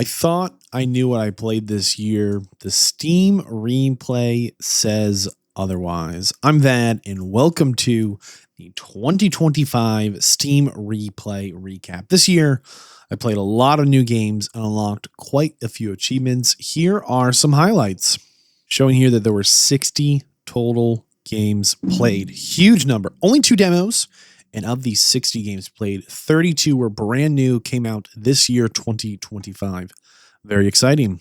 I thought I knew what I played this year. The Steam replay says otherwise. I'm Vadd, and welcome to the 2025 Steam replay recap. This year, I played a lot of new games and unlocked quite a few achievements. Here are some highlights, showing here that there were 60 total games played. Huge number. Only 2 demos. And of these 60 games played, 32 were brand new, came out this year, 2025. Very exciting.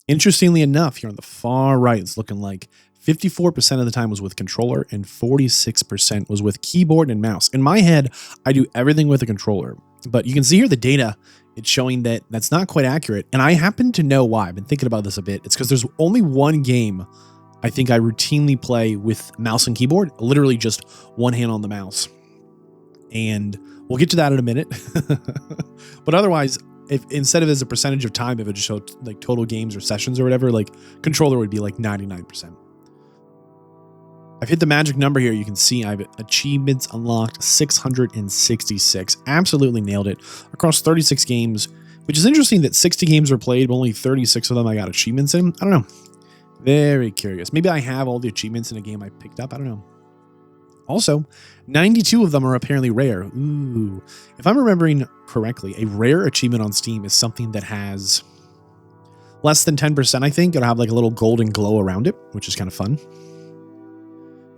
Interestingly enough, here on the far right, it's looking like 54% of the time was with controller and 46% was with keyboard and mouse. In my head, I do everything with a controller. But you can see here the data, it's showing that that's not quite accurate. And I happen to know why. I've been thinking about this a bit. It's because there's only one game I think I routinely play with mouse and keyboard, literally just one hand on the mouse. And we'll get to that in a minute. But otherwise, if instead of as a percentage of time, if it just showed like total games or sessions or whatever, like controller would be like 99%. I've hit the magic number here. You can see I've achievements unlocked 666. Absolutely nailed it across 36 games, which is interesting that 60 games were played, but only 36 of them I got achievements in. I don't know. Very curious. Maybe I have all the achievements in a game I picked up. I don't know. Also, 92 of them are apparently rare. Ooh. If I'm remembering correctly, a rare achievement on Steam is something that has less than 10%, I think. It'll have like a little golden glow around it, which is kind of fun.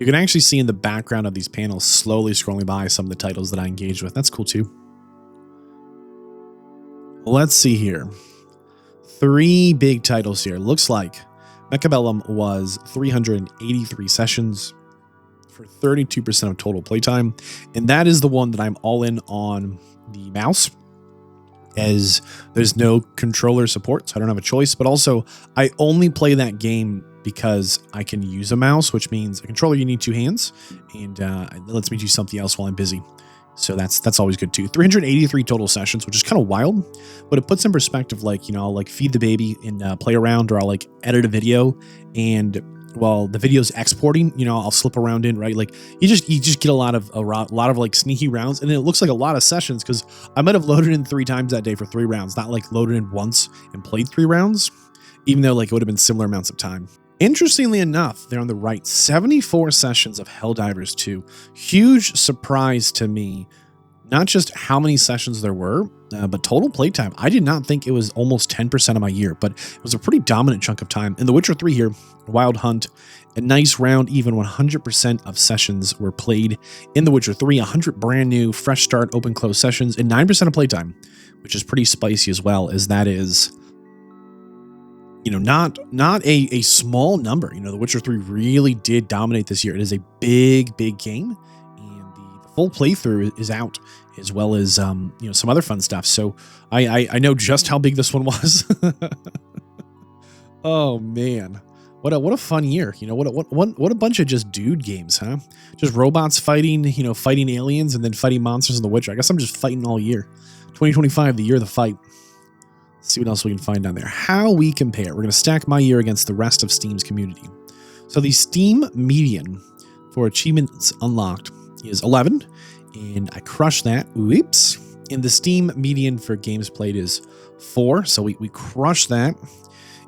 You can actually see in the background of these panels slowly scrolling by some of the titles that I engaged with. That's cool too. Let's see here. 3 big titles here. Looks like Mechabellum was 383 sessions for 32% of total playtime. And that is the one that I'm all in on the mouse, as there's no controller support, so I don't have a choice. But also, I only play that game because I can use a mouse, which means a controller, you need 2 hands, and it lets me do something else while I'm busy. So that's always good too. 383 total sessions, which is kind of wild, but it puts in perspective, like, you know, I'll like feed the baby and play around, or I'll like edit a video, and while the video's exporting, you know, I'll slip around in, right? Like you just get a lot of like sneaky rounds, and it looks like a lot of sessions because I might have loaded in 3 times that day for 3 rounds, not like loaded in once and played 3 rounds, even though like it would have been similar amounts of time. Interestingly enough, there on the right, 74 sessions of Helldivers 2. Huge surprise to me, not just how many sessions there were, but total playtime. I did not think it was almost 10% of my year, but it was a pretty dominant chunk of time. In The Witcher 3 here, Wild Hunt, a nice round, even 100% of sessions were played in The Witcher 3, 100 brand new, fresh start, open close sessions, and 9% of playtime, which is pretty spicy as well, as that is, you know, not a small number. You know, The Witcher 3 really did dominate this year. It is a big game, and the full playthrough is out, as well as you know, some other fun stuff. So I know just how big this one was. Oh man, what a fun year. You know, what a bunch of just dude games, huh? Just robots fighting, you know, fighting aliens and then fighting monsters in The Witcher. I guess I'm just fighting all year. 2025, the year of the fight. Let's see what else we can find down there. How we compare. We're going to stack my year against the rest of Steam's community. So the Steam median for achievements unlocked is 11, and I crushed that. Whoops. And the Steam median for games played is 4, so we crushed that.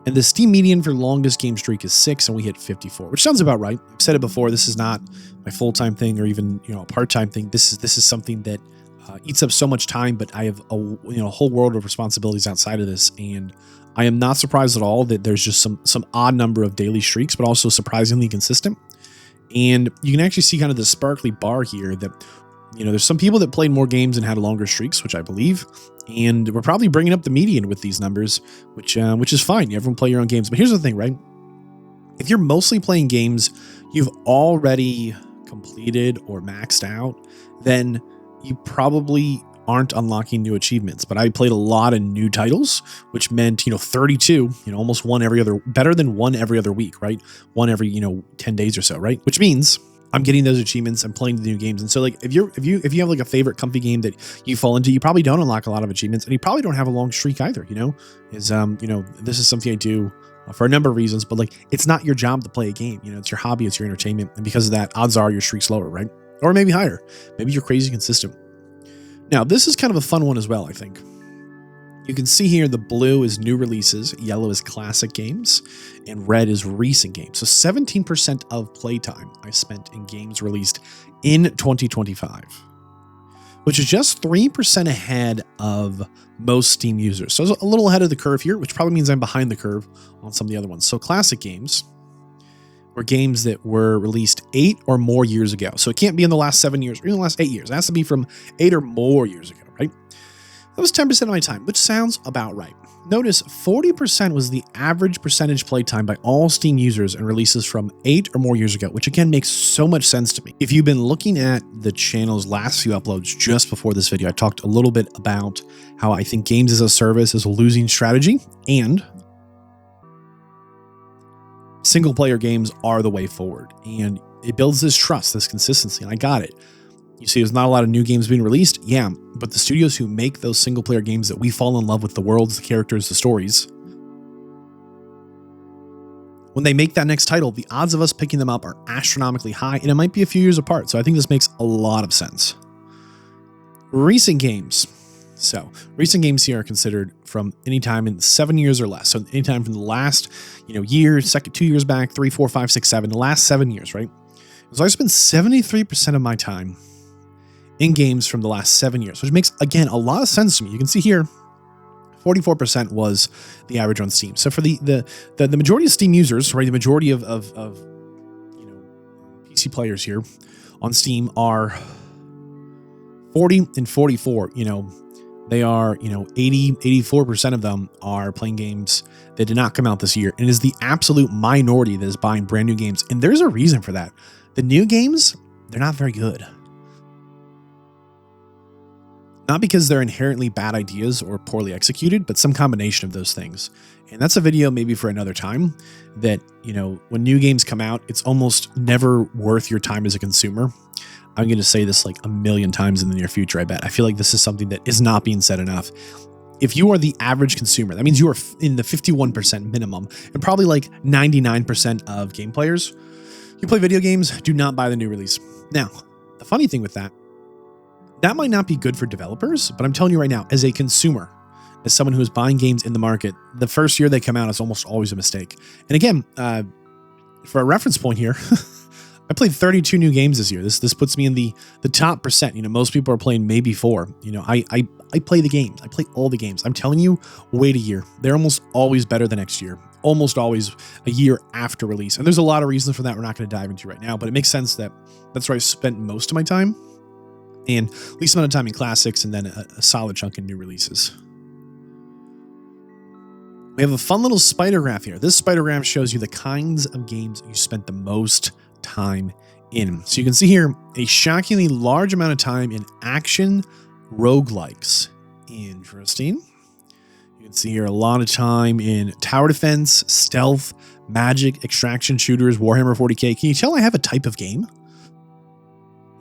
And the Steam median for longest game streak is 6, and we hit 54, which sounds about right. I've said it before. This is not my full-time thing or even, you know, a part-time thing. This is something that eats up so much time, but I have a whole world of responsibilities outside of this, and I am not surprised at all that there's just some odd number of daily streaks, but also surprisingly consistent. And you can actually see kind of the sparkly bar here that, you know, there's some people that played more games and had longer streaks, which I believe, and we're probably bringing up the median with these numbers, which is fine. Everyone play your own games, but here's the thing, right? If you're mostly playing games you've already completed or maxed out, then you probably aren't unlocking new achievements. But I played a lot of new titles, which meant, you know, 32, you know, almost one every other, better than one every other week, right? One every, you know, 10 days or so, right? Which means I'm getting those achievements. I'm playing the new games. And so like, if you have like a favorite comfy game that you fall into, you probably don't unlock a lot of achievements, and you probably don't have a long streak either, you know, you know, this is something I do for a number of reasons, but like, it's not your job to play a game, you know, it's your hobby, it's your entertainment. And because of that, odds are your streak's lower, right? Or maybe higher. Maybe you're crazy consistent. Now, this is kind of a fun one as well, I think. You can see here the blue is new releases, yellow is classic games, and red is recent games. So 17% of playtime I spent in games released in 2025, which is just 3% ahead of most Steam users. So it's a little ahead of the curve here, which probably means I'm behind the curve on some of the other ones. So classic games were games that were released 8 or more years ago. So it can't be in the last 7 years or even the last 8 years. It has to be from 8 or more years ago, right? That was 10% of my time, which sounds about right. Notice 40% was the average percentage playtime by all Steam users and releases from 8 or more years ago, which again makes so much sense to me. If you've been looking at the channel's last few uploads just before this video, I talked a little bit about how I think games as a service is a losing strategy and single player games are the way forward. And it builds this trust, this consistency, and I got it. You see, there's not a lot of new games being released. Yeah, but the studios who make those single player games that we fall in love with, the worlds, the characters, the stories, when they make that next title, the odds of us picking them up are astronomically high, and it might be a few years apart. So I think this makes a lot of sense. Recent games. So recent games here are considered from any time in 7 years or less. So anytime from the last, year, 2 years back, 3, 4, 5, 6, 7, the last 7 years, right? So I spent 73% of my time in games from the last 7 years, which makes, again, a lot of sense to me. You can see here, 44% was the average on Steam. So for the majority of Steam users, right, the majority of PC players here on Steam are 40 and 44. They are 84% of them are playing games that did not come out this year, and it is the absolute minority that is buying brand new games. And there's a reason for that. The new games, they're not very good. Not because they're inherently bad ideas or poorly executed, but some combination of those things. And that's a video maybe for another time that, when new games come out, it's almost never worth your time as a consumer. I'm going to say this like a million times in the near future, I bet. I feel like this is something that is not being said enough. If you are the average consumer, that means you are in the 51% minimum, and probably like 99% of game players who play video games do not buy the new release. Now, the funny thing with that might not be good for developers, but I'm telling you right now, as a consumer, as someone who is buying games in the market, the first year they come out is almost always a mistake. And again, for a reference point here, I played 32 new games this year. This puts me in the top percent. Most people are playing maybe 4. I play the games. I play all the games. I'm telling you, wait a year. They're almost always better the next year. Almost always a year after release. And there's a lot of reasons for that we're not going to dive into right now, but it makes sense that that's where I spent most of my time. And least amount of time in classics, and then a solid chunk in new releases. We have a fun little spider graph here. This spider graph shows you the kinds of games you spent the most time in. So you can see here a shockingly large amount of time in action roguelikes. Interesting. You can see here a lot of time in tower defense, stealth, magic, extraction shooters, Warhammer 40K. Can you tell I have a type of game?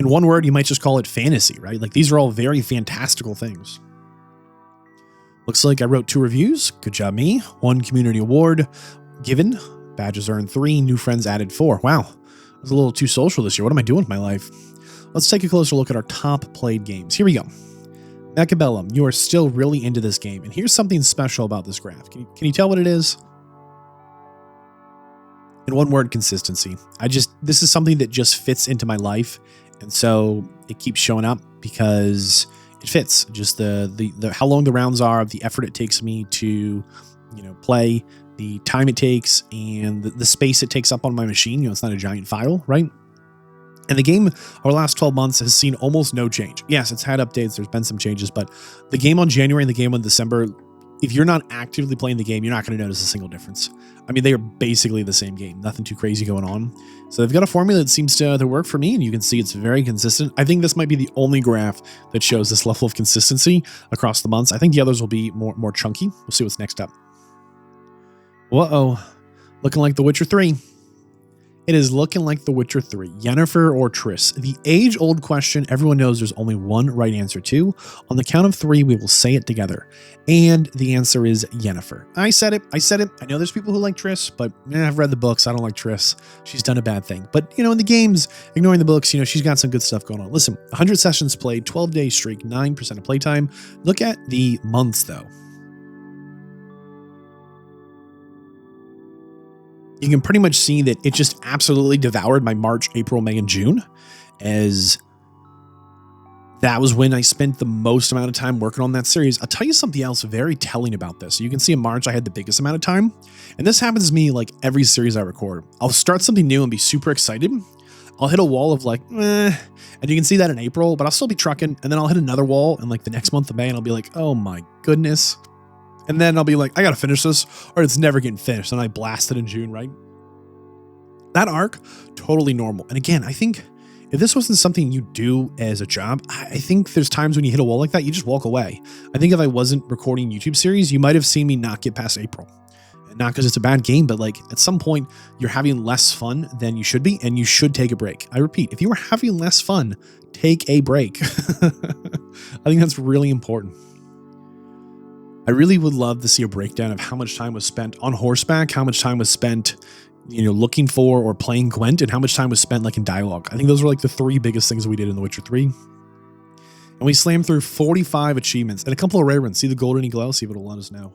In one word, you might just call it fantasy, right? Like these are all very fantastical things. Looks like I wrote 2 reviews. Good job, me. 1 community award given. Badges earned 3. New friends added 4. Wow. I was a little too social this year. What am I doing with my life? Let's take a closer look at our top played games. Here we go. Mechabellum, you are still really into this game. And here's something special about this graph. Can you tell what it is? In one word, consistency. This is something that just fits into my life. And so it keeps showing up because it fits. Just the how long the rounds are, the effort it takes me to, play, the time it takes, and the space it takes up on my machine. It's not a giant file, right? And the game over the last 12 months has seen almost no change. Yes, it's had updates. There's been some changes, but the game on January and the game on December, if you're not actively playing the game, you're not going to notice a single difference. I mean, they are basically the same game. Nothing too crazy going on. So they've got a formula that seems to work for me, and you can see it's very consistent. I think this might be the only graph that shows this level of consistency across the months. I think the others will be more chunky. We'll see what's next up. Whoa, looking like The Witcher 3. It is looking like The Witcher 3. Yennefer or Triss? The age-old question everyone knows there's only one right answer to. On the count of 3, we will say it together. And the answer is Yennefer. I said it. I know there's people who like Triss, but I've read the books. I don't like Triss. She's done a bad thing. But, in the games, ignoring the books, she's got some good stuff going on. Listen, 100 sessions played, 12-day streak, 9% of playtime. Look at the months, though. you can pretty much see that it just absolutely devoured my March, April, May, and June, as that was when I spent the most amount of time working on that series. I'll tell you something else very telling about this. You can see in March, I had the biggest amount of time. And this happens to me like every series I record. I'll start something new and be super excited. I'll hit a wall of like, and you can see that in April, but I'll still be trucking. And then I'll hit another wall in like the next month of May, and I'll be like, oh my goodness. And then I'll be like, I got to finish this, or it's never getting finished. And I blast it in June, right? That arc, totally normal. And again, I think if this wasn't something you do as a job, I think there's times when you hit a wall like that, you just walk away. I think if I wasn't recording YouTube series, you might have seen me not get past April. And not because it's a bad game, but like at some point you're having less fun than you should be, and you should take a break. I repeat, if you are having less fun, take a break. I think that's really important. I really would love to see a breakdown of how much time was spent on horseback, how much time was spent looking for or playing Gwent, and how much time was spent like in dialogue. I think those were like the three biggest things that we did in The Witcher 3. And we slammed through 45 achievements and a couple of rare ones. See the golden glow? See if it'll let us know.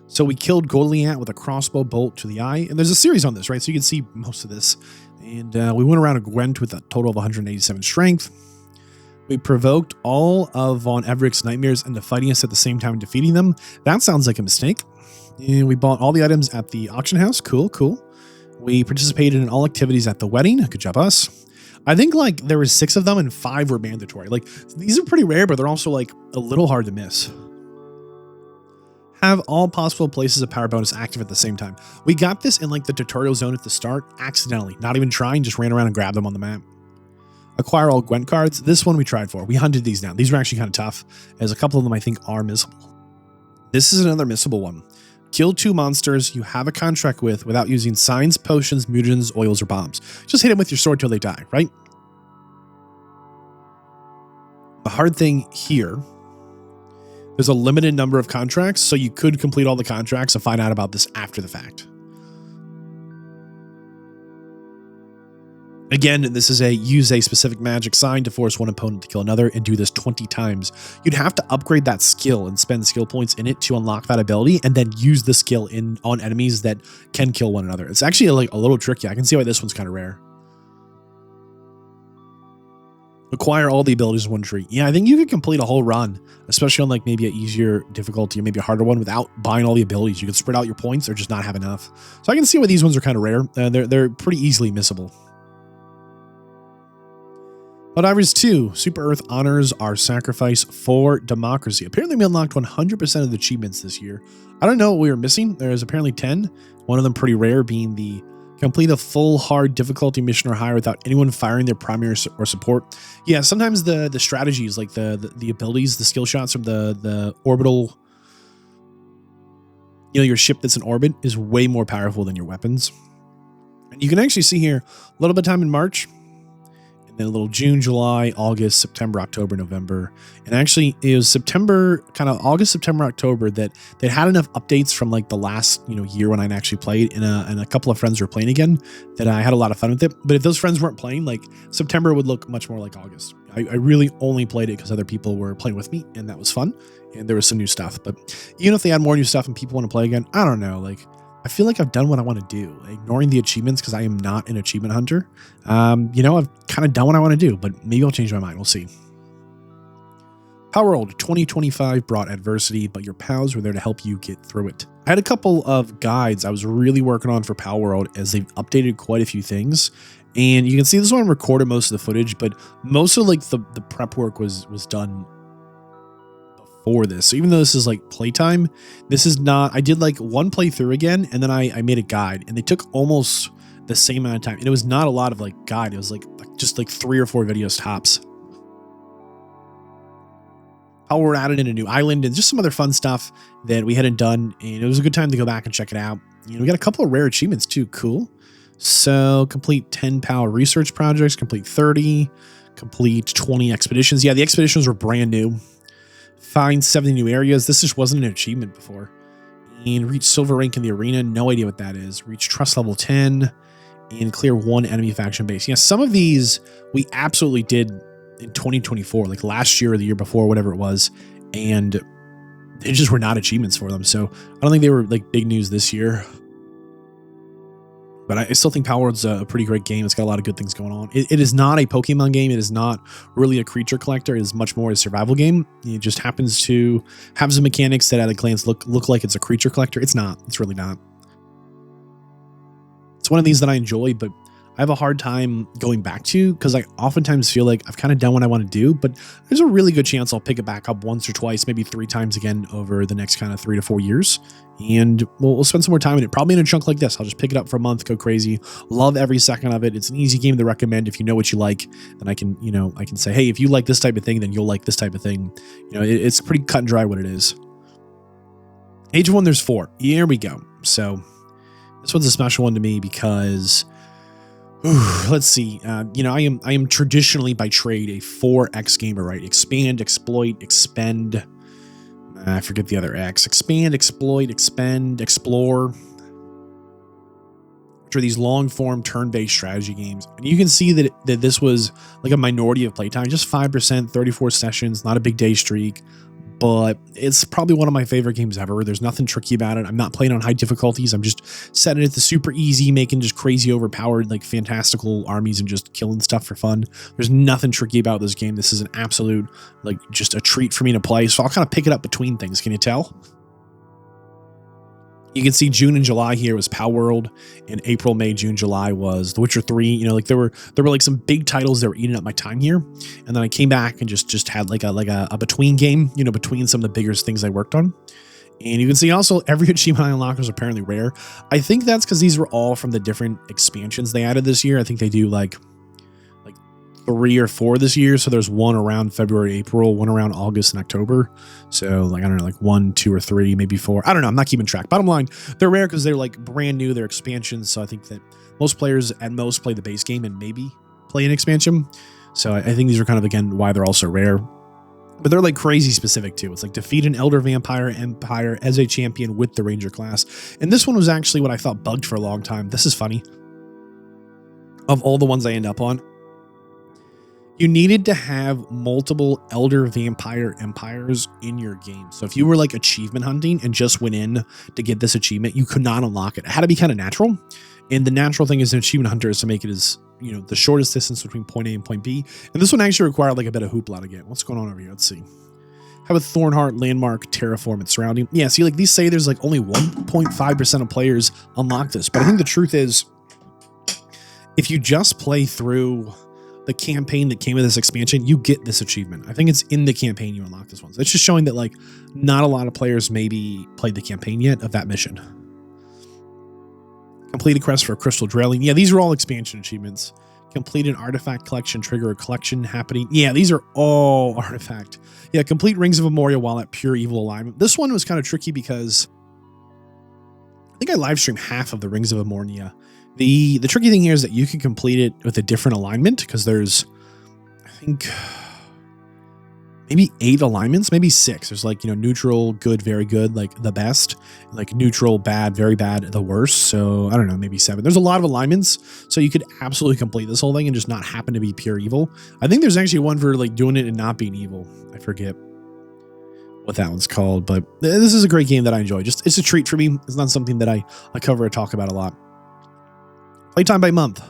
So we killed Goliath with a crossbow bolt to the eye. And there's a series on this, right? So you can see most of this. And we went around a Gwent with a total of 187 strength. We provoked all of Von Everick's nightmares into fighting us at the same time and defeating them. That sounds like a mistake. And we bought all the items at the auction house. Cool, cool. We participated in all activities at the wedding. Good job, us. I think like there were 6 of them and 5 were mandatory. Like these are pretty rare, but they're also like a little hard to miss. Have all possible places of power bonus active at the same time. We got this in like the tutorial zone at the start, accidentally, not even trying, just ran around and grabbed them on the map. Acquire all Gwent cards. This one we tried for. We hunted these down. These were actually kind of tough, as a couple of them I think are missable. This is another missable one. Kill 2 monsters you have a contract with without using signs, potions, mutagens, oils, or bombs. Just hit them with your sword till they die, right? The hard thing here, there's a limited number of contracts, so you could complete all the contracts and find out about this after the fact. Again, this is use a specific magic sign to force one opponent to kill another, and do this 20 times. You'd have to upgrade that skill and spend skill points in it to unlock that ability, and then use the skill on enemies that can kill one another. It's actually like a little tricky. I can see why this one's kind of rare. Acquire all the abilities in one tree. Yeah, I think you could complete a whole run, especially on like maybe an easier difficulty or maybe a harder one, without buying all the abilities. You could spread out your points or just not have enough. So I can see why these ones are kind of rare. They're pretty easily missable. Helldivers 2, Super Earth honors our sacrifice for democracy. Apparently we unlocked 100% of the achievements this year. I don't know what we were missing. There's apparently 10. One of them pretty rare, being the complete a full hard difficulty mission or higher without anyone firing their primary or support. Yeah, sometimes the strategies, like the abilities, the skill shots from the orbital, your ship that's in orbit is way more powerful than your weapons. And you can actually see here a little bit of time in March, then a little June, July, August, September, October, November. And actually it was September, kind of August, September, October, that they had enough updates from like the last, year when I actually played, and a couple of friends were playing again, that I had a lot of fun with it. But if those friends weren't playing, like September would look much more like August. I really only played it because other people were playing with me, and that was fun. And there was some new stuff, but even if they had more new stuff and people want to play again, I don't know, like, I feel like I've done what I want to do, ignoring the achievements because I am not an achievement hunter. I've kind of done what I want to do, but maybe I'll change my mind. We'll see. Palworld 2025 brought adversity, but your pals were there to help you get through it. I had a couple of guides I was really working on for Palworld, as they've updated quite a few things. And you can see this one recorded most of the footage, but most of like the prep work was done for this. So even though this is like playtime, this is not. I did like one playthrough again, and then I made a guide, and they took almost the same amount of time. And it was not a lot of like guide. It was like just like 3 or 4 videos tops. Palworld added in a new island and just some other fun stuff that we hadn't done, and it was a good time to go back and check it out. We got a couple of rare achievements too. Cool. So complete 10 PAL research projects, complete 30, complete 20 expeditions. Yeah, the expeditions were brand new. Find 70 new areas. This just wasn't an achievement before. And reach silver rank in the arena. No idea what that is. Reach trust level 10 and clear 1 enemy faction base. Yeah, some of these we absolutely did in 2024, like last year or the year before, whatever it was. And they just were not achievements for them. So I don't think they were like big news this year. But I still think Palworld's a pretty great game. It's got a lot of good things going on. It is not a Pokemon game. It is not really a creature collector. It is much more a survival game. It just happens to have some mechanics that at a glance look like it's a creature collector. It's not. It's really not. It's one of these that I enjoy, but I have a hard time going back to because I oftentimes feel like I've kind of done what I want to do, but there's a really good chance I'll pick it back up once or twice, maybe 3 times again over the next kind of 3 to 4 years. And we'll spend some more time in it, probably in a chunk like this. I'll just pick it up for a month, go crazy, love every second of it. It's an easy game to recommend. If you know what you like, then I can say, hey, if you like this type of thing, then you'll like this type of thing. It's pretty cut and dry what it is. Age of Wonders 4. Here we go. So this one's a special one to me because let's see. I am traditionally by trade a 4X gamer, right? Expand, exploit, expend. I forget the other X. Expand, exploit, expend, explore. Which are these long-form turn-based strategy games. And you can see that this was like a minority of playtime, just 5%, 34 sessions, not a big day streak. But it's probably one of my favorite games ever. There's nothing tricky about it. I'm not playing on high difficulties. I'm just setting it to super easy, making just crazy overpowered, like fantastical armies and just killing stuff for fun. There's nothing tricky about this game. This is an absolute, like, just a treat for me to play. So I'll kind of pick it up between things. Can you tell? You can see June and July here was Palworld, and April, May, June, July was The Witcher 3. There were like some big titles that were eating up my time here, and then I came back and just had like a between game, between some of the bigger things I worked on. And you can see also every achievement I unlocked was apparently rare. I think that's because these were all from the different expansions they added this year. I think they do like 3 or 4 this year. So there's one around February, April, one around August and October. So like, I don't know, like 1, 2, or 3, maybe 4. I don't know. I'm not keeping track. Bottom line, they're rare because they're like brand new. They're expansions. So I think that most players at most play the base game and maybe play an expansion. So I think these are kind of, again, why they're also rare. But they're like crazy specific too. It's like defeat an Elder Vampire Empire as a champion with the Ranger class. And this one was actually what I thought bugged for a long time. This is funny. Of all the ones I end up on, you needed to have multiple Elder Vampire Empires in your game. So if you were like achievement hunting and just went in to get this achievement, you could not unlock it. It had to be kind of natural. And the natural thing as an achievement hunter is to make it as, the shortest distance between point A and point B. And this one actually required like a bit of hoopla to get. What's going on over here? Let's see. Have a Thornheart, Landmark, Terraform, and Surrounding. Yeah, see, like these say there's like only 1.5% of players unlock this. But I think the truth is, if you just play through the campaign that came with this expansion, you get this achievement. I think it's in the campaign you unlock this one. So it's just showing that like not a lot of players maybe played the campaign yet of that mission. Complete a quest for a crystal drilling. Yeah, these are all expansion achievements. Complete an artifact collection, trigger a collection happening. Yeah, these are all artifact. Yeah, complete Rings of Memoria while at pure evil alignment. This one was kind of tricky because I think I live streamed half of the Rings of Memoria. The tricky thing here is that you can complete it with a different alignment because there's, I think, maybe 8 alignments, maybe 6. There's like, neutral, good, very good, like the best, like neutral, bad, very bad, the worst. So I don't know, maybe 7. There's a lot of alignments. So you could absolutely complete this whole thing and just not happen to be pure evil. I think there's actually one for like doing it and not being evil. I forget what that one's called, but this is a great game that I enjoy. Just, it's a treat for me. It's not something that I cover or talk about a lot. Playtime by month.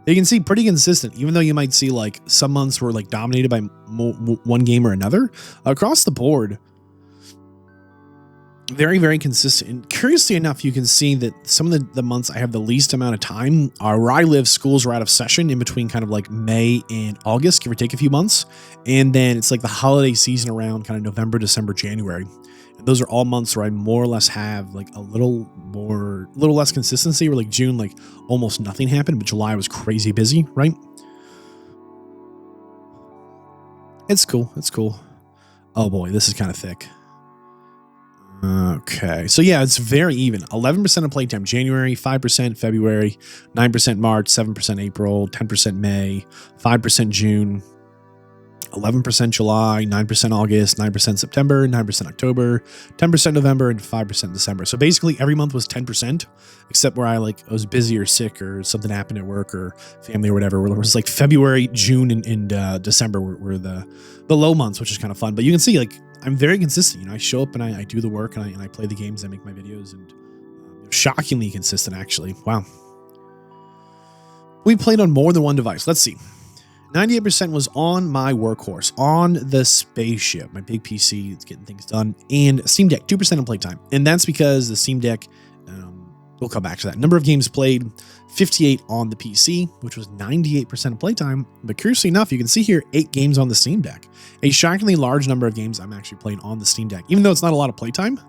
You can see pretty consistent, even though you might see like some months were like dominated by one game or another. Across the board, very, very consistent. And curiously enough, you can see that some of the months I have the least amount of time are where I live. Schools are out of session in between kind of like May and August, give or take a few months. And then it's like the holiday season around kind of November, December, January. And those are all months where I more or less have like a little less consistency, where like June, like almost nothing happened, but July was crazy busy, right? It's cool. It's cool. Oh boy, this is kind of thick. Okay, so yeah, it's very even. 11% of playtime January, 5% February, 9% March, 7% April, 10% May, 5% June, 11% July, 9% August, 9% September, 9% October, 10% November, and 5% December. So basically every month was 10%, except where I was busy or sick or something happened at work or family or whatever. Where it was like February, June, and December were the low months, which is kind of fun. But you can see like I'm very consistent. I show up and I do the work and I play the games, I make my videos, and shockingly consistent actually. Wow. We played on more than one device. Let's see. 98% was on my workhorse, on the spaceship, my big PC, it's getting things done, and Steam Deck, 2% of playtime. And that's because the Steam Deck, we'll come back to that. Number of games played, 58 on the PC, which was 98% of playtime. But curiously enough, you can see here 8 games on the Steam Deck. A shockingly large number of games I'm actually playing on the Steam Deck, even though it's not a lot of playtime.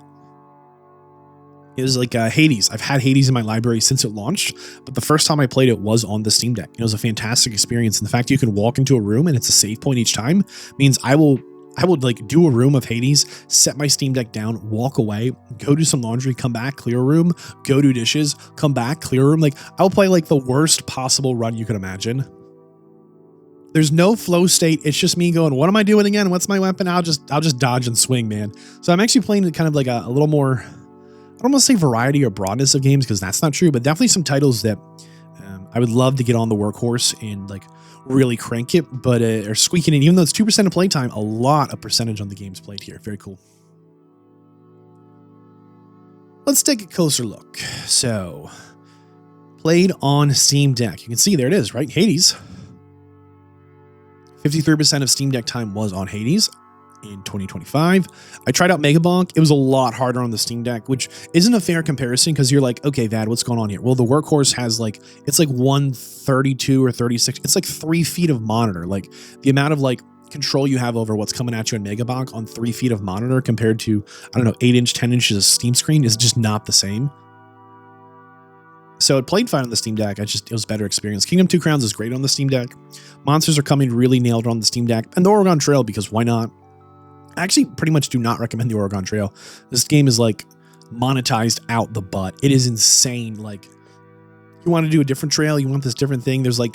It was like Hades. I've had Hades in my library since it launched, but the first time I played it was on the Steam Deck. It was a fantastic experience. And the fact you can walk into a room and it's a save point each time means I would like do a room of Hades, set my Steam Deck down, walk away, go do some laundry, come back, clear a room, go do dishes, come back, clear a room. Like I'll play like the worst possible run you could imagine. There's no flow state. It's just me going, what am I doing again? What's my weapon? I'll just dodge and swing, man. So I'm actually playing kind of like a little more, I don't want to say variety or broadness of games because that's not true, but definitely some titles that I would love to get on the workhorse and like really crank it, but are squeaking in. Even though it's 2% of playtime, a lot of percentage on the games played here. Very cool. Let's take a closer look. So, played on Steam Deck. You can see there it is, right? Hades. 53% of Steam Deck time was on Hades. In 2025. I tried out Mechabellum. It was a lot harder on the Steam Deck, which isn't a fair comparison because you're like, okay, Vadd, what's going on here? Well, the workhorse has like, it's like 132 or 36. It's like 3 feet of monitor. Like the amount of like control you have over what's coming at you in Mechabellum on 3 feet of monitor compared to, I don't know, 8-inch, 10 inches of Steam screen is just not the same. So it played fine on the Steam Deck. It was a better experience. Kingdom 2 Crowns is great on the Steam Deck. Monsters Are Coming really nailed on the Steam Deck. And the Oregon Trail, because why not? I actually pretty much do not recommend the Oregon Trail. This game is like monetized out the butt. It is insane. Like you want to do a different trail. You want this different thing. There's like,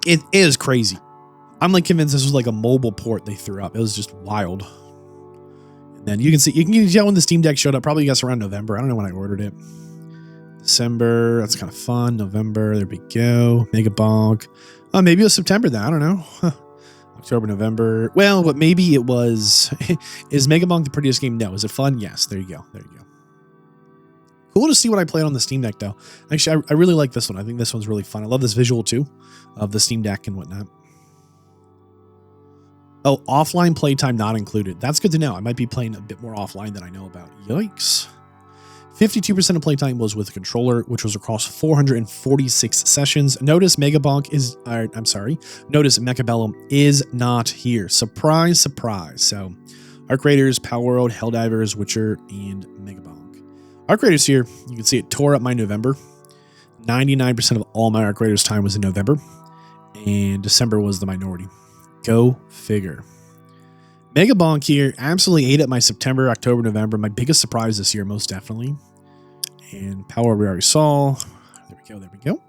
it is crazy. I'm like convinced this was like a mobile port they threw up. It was just wild. And then you can tell when the Steam Deck showed up, probably guess around November. I don't know when I ordered it. December. That's kind of fun. November. There we go. Mechabellum. Oh, maybe it was September then. I don't know. Huh. October, November. Well, but maybe it was. Is Mechabellum the prettiest game? No. Is it fun? Yes. There you go. There you go. Cool to see what I played on the Steam Deck, though. Actually, I really like this one. I think this one's really fun. I love this visual, too, of the Steam Deck and whatnot. Oh, offline playtime not included. That's good to know. I might be playing a bit more offline than I know about. Yikes. 52% of playtime was with a controller, which was across 446 sessions. Notice Mechabellum is not here. Surprise, surprise. So, Arc Raiders, Palworld, Helldivers, Witcher, and Mechabellum. Arc Raiders here, you can see it tore up my November. 99% of all my Arc Raiders time was in November, and December was the minority. Go figure. Mechabellum here absolutely ate up my September, October, November. My biggest surprise this year, most definitely. And Power we already saw. There we go. There we go.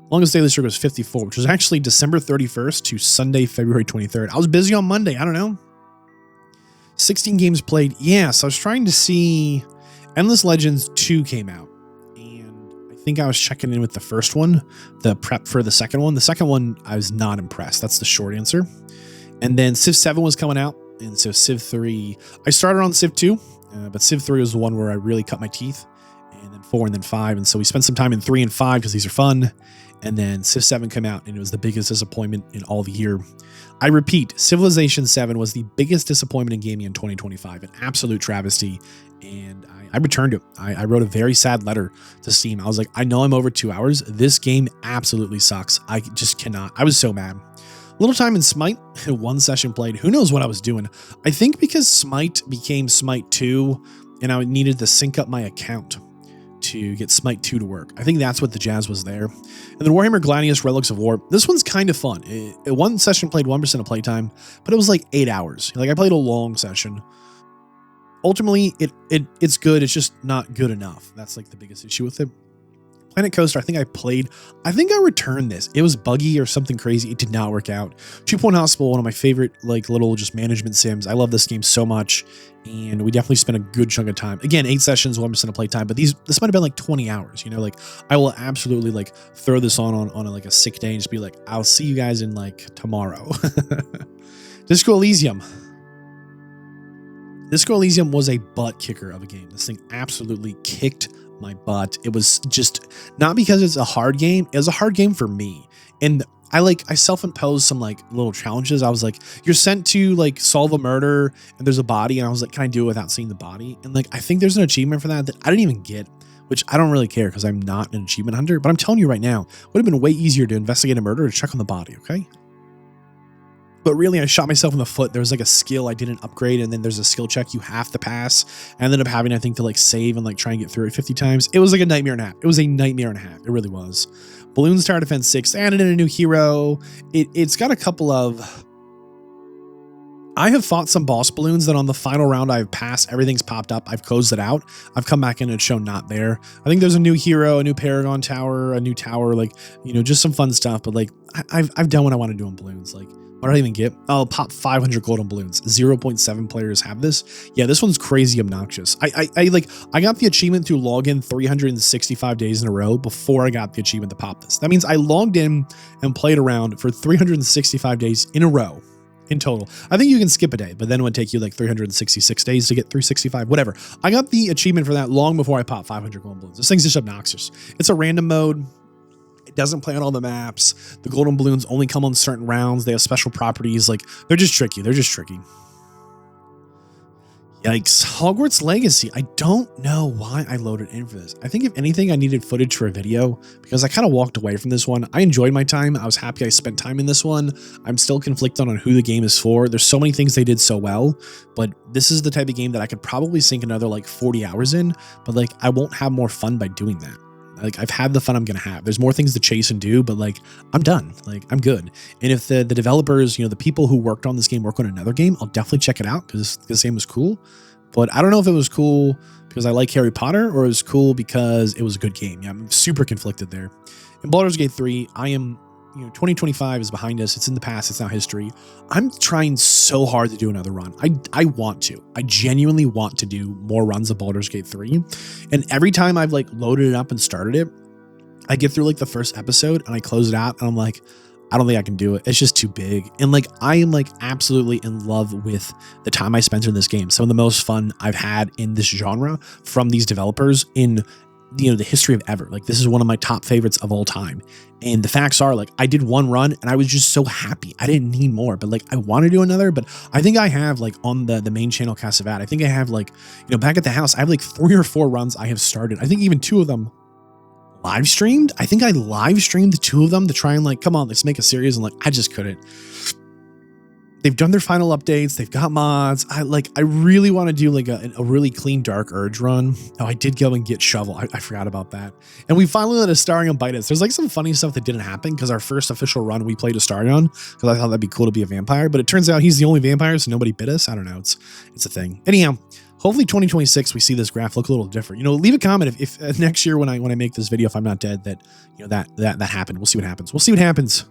Longest daily streak was 54, which was actually December 31st to Sunday, February 23rd. I was busy on Monday. I don't know. 16 games played. Yeah, so I was trying to see. Endless Legends 2 came out. And I think I was checking in with the first one, the prep for the second one. The second one, I was not impressed. That's the short answer. And then Civ 7 was coming out. And so Civ 3, I started on Civ 2, but Civ 3 was the one where I really cut my teeth. And then 4 and then 5. And so we spent some time in 3 and 5 because these are fun. And then Civ 7 came out and it was the biggest disappointment in all the year. I repeat, Civilization 7 was the biggest disappointment in gaming in 2025. An absolute travesty. And I returned it. I wrote a very sad letter to Steam. I was like, I know I'm over 2 hours. This game absolutely sucks. I just cannot. I was so mad. Little time in Smite, 1 session played. Who knows what I was doing? I think because Smite became Smite 2 and I needed to sync up my account to get Smite 2 to work. I think that's what the jazz was there. And then Warhammer Gladius Relics of War. This one's kind of fun. 1 session played 1% of playtime, but it was like 8 hours. Like I played a long session. Ultimately, it's good. It's just not good enough. That's like the biggest issue with it. Planet Coaster, I think I returned this. It was buggy or something crazy. It did not work out. 2 Point Hospital, one of my favorite like little just management sims. I love this game so much. And we definitely spent a good chunk of time. Again, 8 sessions, 1% of playtime, but this might have been like 20 hours, you know, like I will absolutely like throw this on like a sick day and just be like, I'll see you guys in like tomorrow. Disco Elysium. Disco Elysium was a butt kicker of a game. This thing absolutely kicked my butt. It was just not because it's a hard game. It was a hard game for me. And I self-imposed some like little challenges. I was like, you're sent to like solve a murder and there's a body. And I was like, can I do it without seeing the body? And like, I think there's an achievement for that I didn't even get, which I don't really care because I'm not an achievement hunter, but I'm telling you right now, it would have been way easier to investigate a murder or check on the body. Okay. But really, I shot myself in the foot. There was like a skill I didn't upgrade, and then there's a skill check you have to pass. I ended up having, I think, to like save and like try and get through it 50 times. It was like a nightmare and a half. It was a nightmare and a half. It really was. Balloons Tower Defense 6 added in a new hero. It's got a couple of... I have fought some boss balloons that on the final round I've passed, everything's popped up. I've closed it out. I've come back in and it's shown not there. I think there's a new hero, a new Paragon Tower, a new tower, like, you know, just some fun stuff. But like, I've done what I want to do on balloons. Like, what did I even get? I'll pop 500 golden balloons. 0.7 players have this. Yeah, this one's crazy obnoxious. I got the achievement to log in 365 days in a row before I got the achievement to pop this. That means I logged in and played around for 365 days in a row. In total. I think you can skip a day, but then it would take you like 366 days to get through 65, whatever. I got the achievement for that long before I popped 500 golden balloons. This thing's just obnoxious. It's a random mode. It doesn't play on all the maps. The golden balloons only come on certain rounds. They have special properties. Like, they're just tricky. They're just tricky. Yikes. Hogwarts Legacy. I don't know why I loaded in for this. I think if anything, I needed footage for a video because I kind of walked away from this one. I enjoyed my time. I was happy I spent time in this one. I'm still conflicted on who the game is for. There's so many things they did so well, but this is the type of game that I could probably sink another like 40 hours in, but like I won't have more fun by doing that. Like, I've had the fun I'm going to have. There's more things to chase and do, but like, I'm done. Like, I'm good. And if the developers, you know, the people who worked on this game work on another game, I'll definitely check it out because this game was cool. But I don't know if it was cool because I like Harry Potter or it was cool because it was a good game. Yeah, I'm super conflicted there. In Baldur's Gate 3, I am, you know, 2025 is behind us. It's in the past. It's now history. I'm trying so hard to do another run. I want to. I genuinely want to do more runs of Baldur's Gate 3. And every time I've like loaded it up and started it, I get through like the first episode and I close it out and I'm like, I don't think I can do it. It's just too big. And like, I am like absolutely in love with the time I spent in this game. Some of the most fun I've had in this genre from these developers in, you know, the history of ever. Like, this is one of my top favorites of all time. And the facts are, like, I did one run and I was just so happy. I didn't need more, but like, I want to do another. But I think I have like on the main channel, Cast of Vadd, I think I have like, you know, back at the house, I have like 3 or 4 runs I have started. I think even 2 of them live streamed. I think I live streamed 2 of them to try and like, come on, let's make a series. And like, I just couldn't. They've done their final updates. They've got mods. I really want to do like a really clean Dark Urge run. Oh, I did go and get Shovel. I forgot about that. And we finally let Astarion bite us. There's like some funny stuff that didn't happen because our first official run, we played Astarion because I thought that'd be cool to be a vampire. But it turns out he's the only vampire, so nobody bit us. I don't know. It's a thing. Anyhow, hopefully 2026 we see this graph look a little different. You know, leave a comment if next year when I make this video, if I'm not dead, that you know that happened. We'll see what happens. We'll see what happens.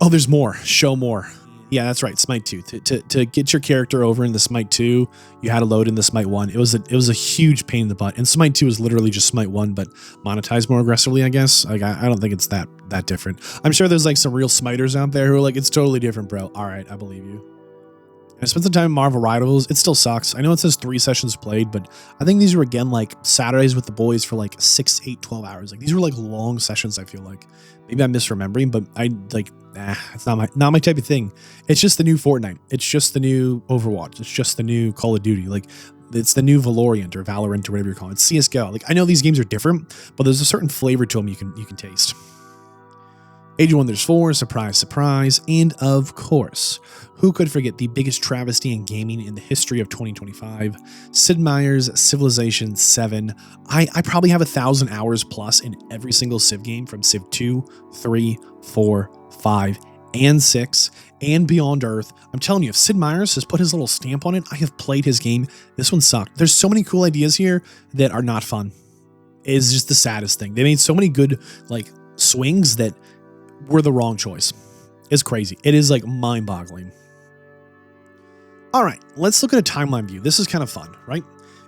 Oh, there's more. Show more. Yeah, that's right. Smite 2. To get your character over in the Smite 2, you had to load in the Smite 1. It was a huge pain in the butt. And Smite 2 is literally just Smite 1, but monetized more aggressively, I guess. Like, I don't think it's that different. I'm sure there's like some real Smiters out there who are like, it's totally different, bro. All right, I believe you. I spent some time in Marvel Rivals. It still sucks. I know it says 3 sessions played, but I think these were, again, like Saturdays with the boys for like 6, 8, 12 hours. Like, these were like long sessions, I feel like. Maybe I'm misremembering, but I like, it's not my type of thing. It's just the new Fortnite. It's just the new Overwatch. It's just the new Call of Duty. Like, it's the new Valorant or Valorant or whatever you're calling it. CSGO. Like, I know these games are different, but there's a certain flavor to them you can taste. Age of Wonders 4, surprise, surprise, and of course, who could forget the biggest travesty in gaming in the history of 2025? Sid Meier's Civilization 7. I probably have 1,000 hours plus in every single Civ game from Civ 2, 3, 4, 5, and 6, and Beyond Earth. I'm telling you, if Sid Meier's has put his little stamp on it, I have played his game. This one sucked. There's so many cool ideas here that are not fun. It's just the saddest thing. They made so many good like swings that were the wrong choice. It's crazy. It is like mind-boggling. All right, let's look at a timeline view. This is kind of fun, right?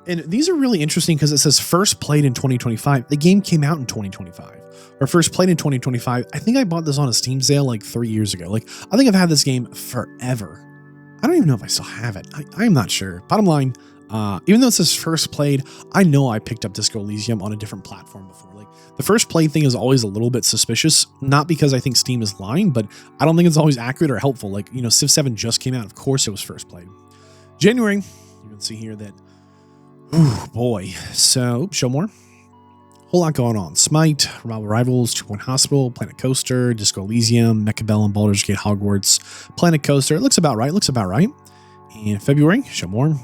And these are really interesting because it says first played in 2025. The game came out in 2025, or first played in 2025. I think I bought this on a Steam sale like 3 years ago. Like, I think I've had this game forever. I don't even know if I still have it. I am not sure. Bottom line, Even though it's his first played, I know I picked up Disco Elysium on a different platform before. Like the first play thing is always a little bit suspicious, not because I think Steam is lying, but I don't think it's always accurate or helpful. Like, you know, Civ 7 just came out. Of course it was first played. January, you can see here that, oh boy. So, show more. Whole lot going on. Smite, Rival Rivals, 2 Point Hospital, Planet Coaster, Disco Elysium, Mechabellum, Baldur's Gate, Hogwarts, Planet Coaster. It looks about right. Looks about right. And February, show more.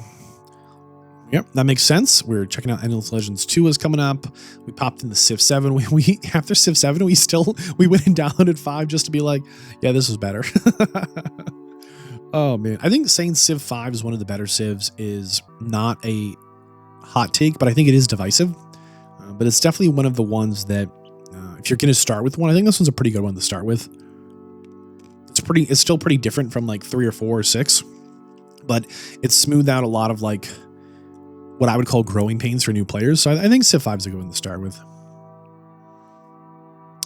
Yep, that makes sense. We're checking out Endless Legends 2 is coming up. We popped in the Civ 7. We after Civ 7, we went and downloaded 5 just to be like, yeah, this was better. Oh man, I think saying Civ 5 is one of the better Civs is not a hot take, but I think it is divisive. But it's definitely one of the ones that, if you're going to start with one, I think this one's a pretty good one to start with. It's still pretty different from like 3 or 4 or 6, but it's smoothed out a lot of like what I would call growing pains for new players. So I think Civ 5 is a good one to start with.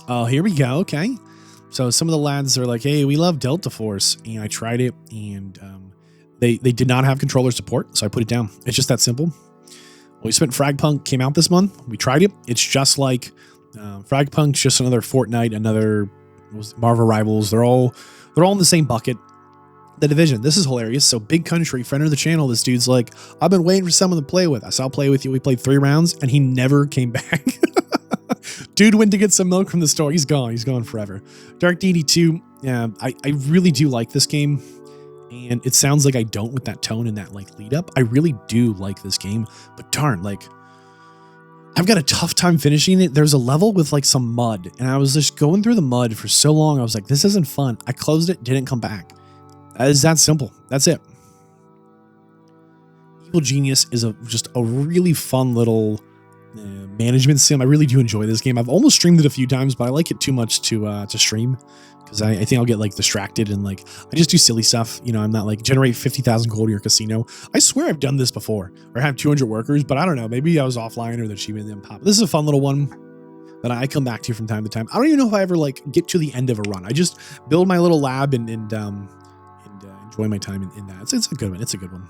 Oh, here we go. Okay. So some of the lads are like, hey, we love Delta Force. And I tried it and they did not have controller support. So I put it down. It's just that simple. Well, we spent Fragpunk came out this month. We tried it. It's just like Fragpunk's just another Fortnite, another Marvel Rivals. They're all in the same bucket. The Division. This is hilarious. So Big Country, friend of the channel, this dude's like, I've been waiting for someone to play with. I saw play with you. We played 3 rounds and he never came back. Dude went to get some milk from the store. He's gone. He's gone forever. Dark Deity 2. Yeah, I really do like this game. And it sounds like I don't with that tone and that like lead up. I really do like this game. But darn, like I've got a tough time finishing it. There's a level with like some mud. And I was just going through the mud for so long. I was like, this isn't fun. I closed it, didn't come back. It's that simple. That's it. Evil Genius is just a really fun little management sim. I really do enjoy this game. I've almost streamed it a few times, but I like it too much to stream because I think I'll get like distracted and like I just do silly stuff. You know, I'm not like generate 50,000 gold to your casino. I swear I've done this before or have 200 workers, but I don't know. Maybe I was offline or the achievement didn't pop. This is a fun little one that I come back to from time to time. I don't even know if I ever like get to the end of a run. I just build my little lab and enjoy my time in that. It's a good one. It's a good one.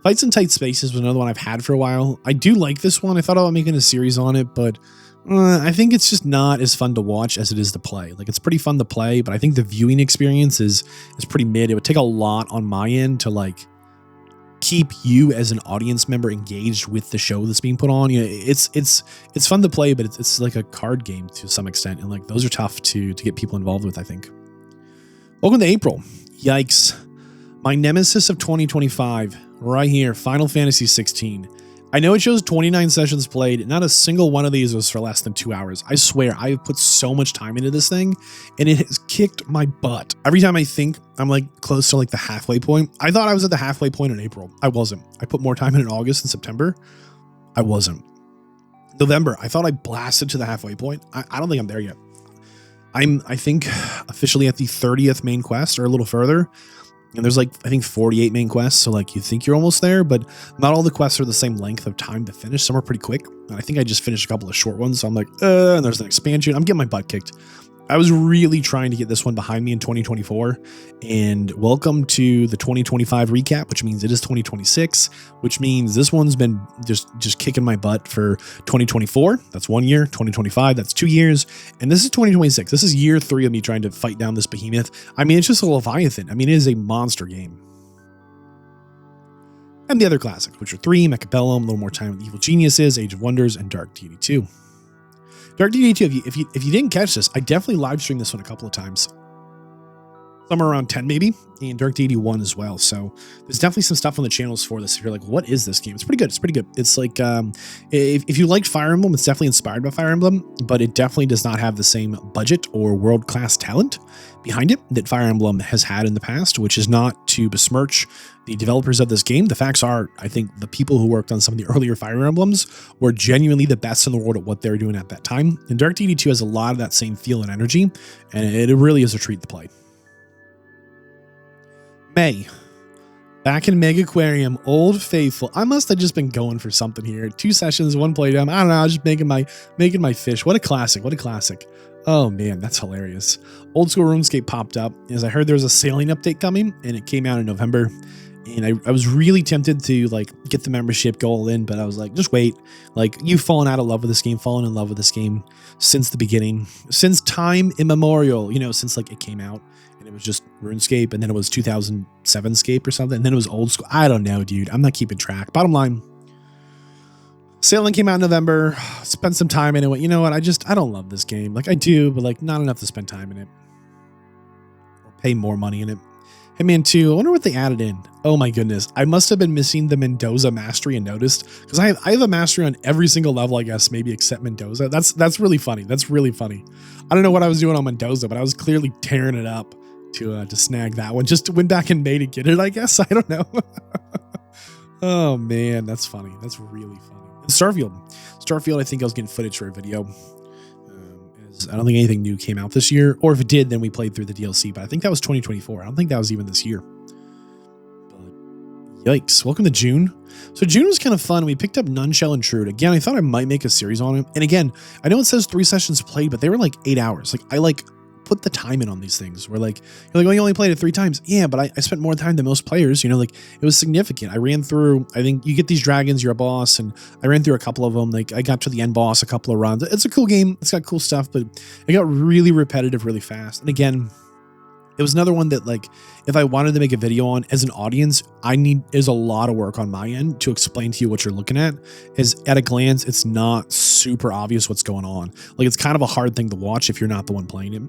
Fights in Tight Spaces was another one I've had for a while. I do like this one. I thought about making a series on it, but I think it's just not as fun to watch as it is to play. Like it's pretty fun to play, but I think the viewing experience is pretty mid. It would take a lot on my end to like keep you as an audience member engaged with the show that's being put on. You know, it's fun to play, but it's like a card game to some extent, and like those are tough to get people involved with, I think. Welcome to April. Yikes. My nemesis of 2025, right here, Final Fantasy 16. I know it shows 29 sessions played. Not a single one of these was for less than 2 hours. I swear, I have put so much time into this thing, and it has kicked my butt. Every time I think I'm like close to like the halfway point, I thought I was at the halfway point in April. I wasn't. I put more time in August and September. I wasn't. November, I thought I blasted to the halfway point. I don't think I'm there yet. I think officially at the 30th main quest or a little further. And there's like, I think 48 main quests. So like you think you're almost there, but not all the quests are the same length of time to finish. Some are pretty quick. And I think I just finished a couple of short ones. So I'm like, and there's an expansion. I'm getting my butt kicked. I was really trying to get this one behind me in 2024, and welcome to the 2025 recap, which means it is 2026, which means this one's been just kicking my butt for 2024. That's 1 year. 2025. That's 2 years. And this is 2026. This is year 3 of me trying to fight down this behemoth. I mean, it's just a Leviathan. I mean, it is a monster game. And the other classics, which are 3, Mechabellum, a little more time with Evil Geniuses, Age of Wonders, and Dark Deity 2. Dark Deity 2, if you didn't catch this, I definitely live streamed this one a couple of times. Somewhere around 10 maybe, and Dark Deity 1 as well. So there's definitely some stuff on the channels for this. If you're like, what is this game? It's pretty good. It's pretty good. It's like, if you liked Fire Emblem, it's definitely inspired by Fire Emblem, but it definitely does not have the same budget or world-class talent behind it that Fire Emblem has had in the past, which is not to besmirch the developers of this game. The facts are, I think the people who worked on some of the earlier Fire Emblems were genuinely the best in the world at what they were doing at that time. And Dark Deity 2 has a lot of that same feel and energy, and it really is a treat to play. May. Back in Mega Aquarium, Old Faithful. I must have just been going for something here. 2 sessions, 1 playtime. I don't know. I was just making my fish. What a classic. What a classic. Oh man, that's hilarious. Old School RuneScape popped up as I heard there was a sailing update coming, and it came out in November. And I was really tempted to like get the membership, go all in, but I was like, just wait. Like, you've fallen out of love with this game, fallen in love with this game since the beginning, since time immemorial, you know, since like it came out and it was just RuneScape, and then it was 2007 Scape or something, and then it was old school. I don't know, dude. I'm not keeping track. Bottom line, Sailing came out in November, spent some time in it. Went, you know what? I don't love this game. Like, I do, but like not enough to spend time in it or pay more money in it. Hitman 2, I wonder what they added in. Oh my goodness. I must have been missing the Mendoza mastery and noticed, because I have a mastery on every single level, I guess, maybe except Mendoza. That's really funny. That's really funny. I don't know what I was doing on Mendoza, but I was clearly tearing it up to snag that one. Just went back in May to get it, I guess. I don't know. Oh man, that's funny. That's really funny. And Starfield, I think I was getting footage for a video. I don't think anything new came out this year, or if it did, then we played through the DLC, but I think that was 2024. I don't think that was even this year. But yikes. Welcome to June. So June was kind of fun. We picked up None Shall Intrude. Again, I thought I might make a series on it. And again, I know it says 3 sessions played, but they were like 8 hours. Like, I like put the time in on these things. We're like, you're like, well, you only played it 3 times. Yeah, but I spent more time than most players, you know, like it was significant. I ran through, I think you get these dragons, you're a boss, and I ran through a couple of them. Like, I got to the end boss a couple of runs. It's a cool game. It's got cool stuff, but it got really repetitive really fast. And again, it was another one that, like, if I wanted to make a video on as an audience, is a lot of work on my end to explain to you what you're looking at. Is at a glance, it's not super obvious what's going on. Like, it's kind of a hard thing to watch if you're not the one playing it.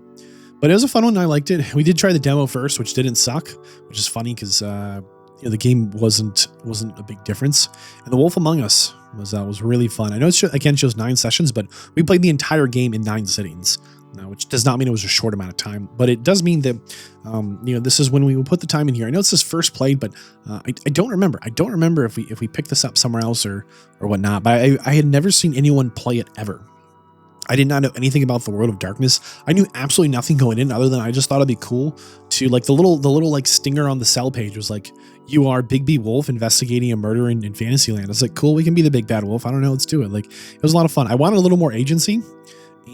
But it was a fun one. I liked it. We did try the demo first, which didn't suck, which is funny because you know, the game wasn't a big difference. And The Wolf Among Us was really fun. I know it again shows 9 sessions, but we played the entire game in 9 sittings. Which does not mean it was a short amount of time, but it does mean that, you know, this is when we will put the time in here. I know it says first played, but I don't remember. I don't remember if we picked this up somewhere else or whatnot, but I had never seen anyone play it ever. I did not know anything about the World of Darkness. I knew absolutely nothing going in other than I just thought it'd be cool to, like, the little like stinger on the cell page was like, you are Big B Wolf investigating a murder in Fantasyland. I was like, cool, we can be the big bad wolf. I don't know, let's do it. Like, it was a lot of fun. I wanted a little more agency.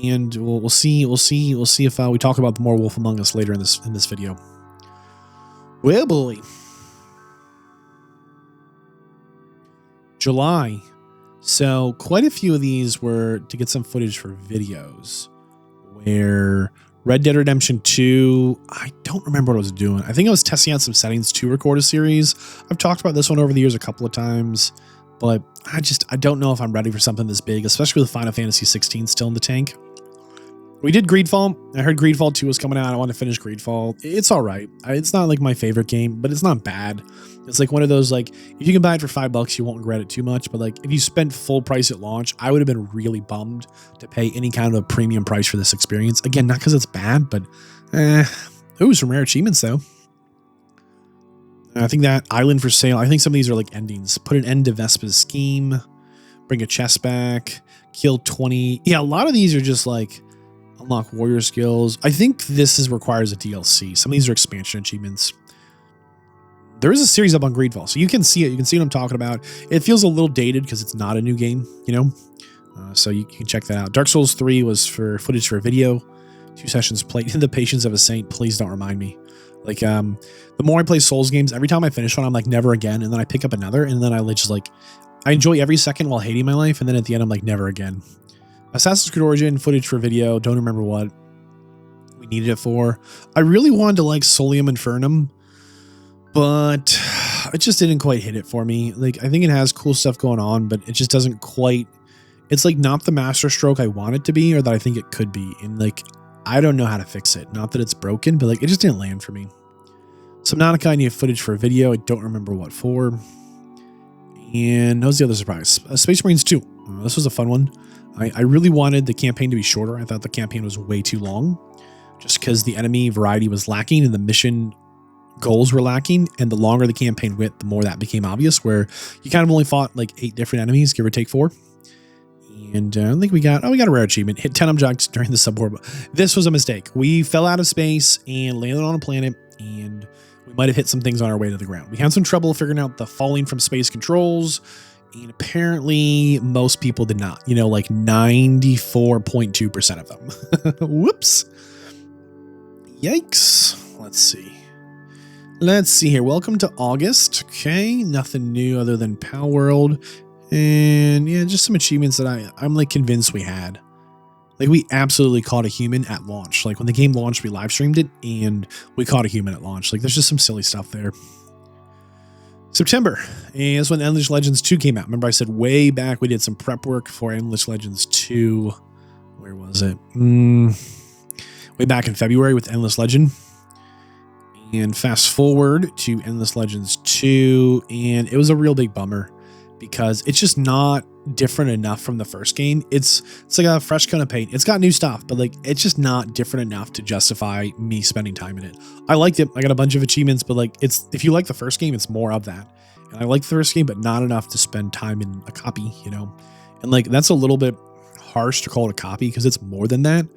And we'll see if we talk about the more Wolf Among Us later in this video. Well, boy. July. So quite a few of these were to get some footage for videos. Where Red Dead Redemption 2, I don't remember what I was doing. I think I was testing out some settings to record a series. I've talked about this one over the years a couple of times, but I don't know if I'm ready for something this big, especially with Final Fantasy 16 still in the tank. We did Greedfall. I heard Greedfall 2 was coming out. I want to finish Greedfall. It's all right. It's not like my favorite game, but it's not bad. It's like one of those, like, if you can buy it for $5, you won't regret it too much. But like, if you spent full price at launch, I would have been really bummed to pay any kind of a premium price for this experience. Again, not because it's bad, but ooh, some rare achievements though. I think that Island for Sale. I think some of these are like endings. Put an end to Vespa's scheme. Bring a chest back. Kill 20. Yeah, a lot of these are just like unlock warrior skills. I think this requires a DLC. Some of these are expansion achievements. There is a series up on Greedfall, so you can see it. You can see what I'm talking about. It feels a little dated because it's not a new game, you know? So you can check that out. Dark Souls 3 was for footage for a video. 2 sessions played. The Patience of a Saint. Please don't remind me. Like, the more I play Souls games, every time I finish one, I'm like, never again. And then I pick up another, and then I just like, I enjoy every second while hating my life. And then at the end, I'm like, never again. Assassin's Creed Origin, footage for video. Don't remember what we needed it for. I really wanted to like Solium Infernum, but it just didn't quite hit it for me. Like, I think it has cool stuff going on, but it just doesn't quite, it's like not the masterstroke I want it to be or that I think it could be. And like, I don't know how to fix it. Not that it's broken, but like, it just didn't land for me. Subnautica, I need footage for a video. I don't remember what for. And that was the other surprise. Space Marines 2. This was a fun one. I really wanted the campaign to be shorter. I thought the campaign was way too long just because the enemy variety was lacking and the mission goals were lacking. And the longer the campaign went, the more that became obvious, where you kind of only fought like 8 different enemies, give or take 4. And I think we got a rare achievement. Hit 10 objects during the suborbital. This was a mistake. We fell out of space and landed on a planet, and we might have hit some things on our way to the ground. We had some trouble figuring out the falling from space controls, and apparently most people did not. You know, like 94.2% of them. Whoops. Yikes. Let's see. Let's see here. Welcome to August. Okay, nothing new other than Palworld. And yeah, just some achievements that I'm like convinced we had. Like we absolutely caught a human at launch. Like when the game launched, we live streamed it and we caught a human at launch. Like there's just some silly stuff there. September is when Endless Legends 2 came out. Remember I said way back we did some prep work for Endless Legends 2. Where was it? Way back in February with Endless Legend. And fast forward to Endless Legends 2, and it was a real big bummer because it's just not different enough from the first game. It's like a fresh coat of paint. It's got new stuff, but like it's just not different enough to justify me spending time in it. I liked it. I got a bunch of achievements, but like it's if you like the first game, it's more of that. And I like the first game, but not enough to spend time in a copy, you know. And like that's a little bit harsh to call it a copy because it's more than that.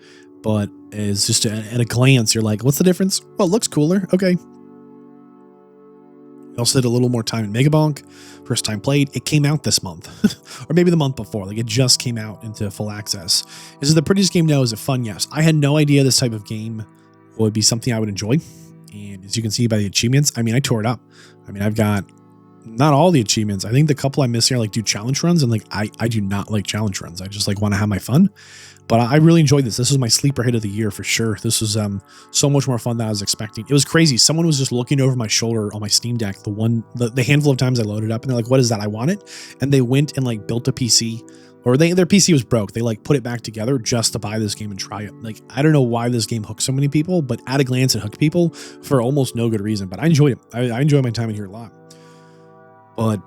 But it's just at a glance, you're like, what's the difference? Well, it looks cooler. Okay. I also did a little more time in Mechabellum. First time played. It came out this month. Or maybe the month before. Like it just came out into full access. Is it the prettiest game? No. Is it fun? Yes. I had no idea this type of game would be something I would enjoy. And as you can see by the achievements, I mean, I tore it up. I mean, I've got not all the achievements. I think the couple I miss here, like do challenge runs. And like, I do not like challenge runs. I just like want to have my fun. But I really enjoyed this. This was my sleeper hit of the year for sure. This was so much more fun than I was expecting. It was crazy. Someone was just looking over my shoulder on my Steam Deck. The handful of times I loaded up and they're like, what is that? I want it. And they went and like built a PC or their PC was broke. They like put it back together just to buy this game and try it. Like, I don't know why this game hooked so many people, but at a glance it hooked people for almost no good reason. But I enjoyed it. I enjoy my time in here a lot. But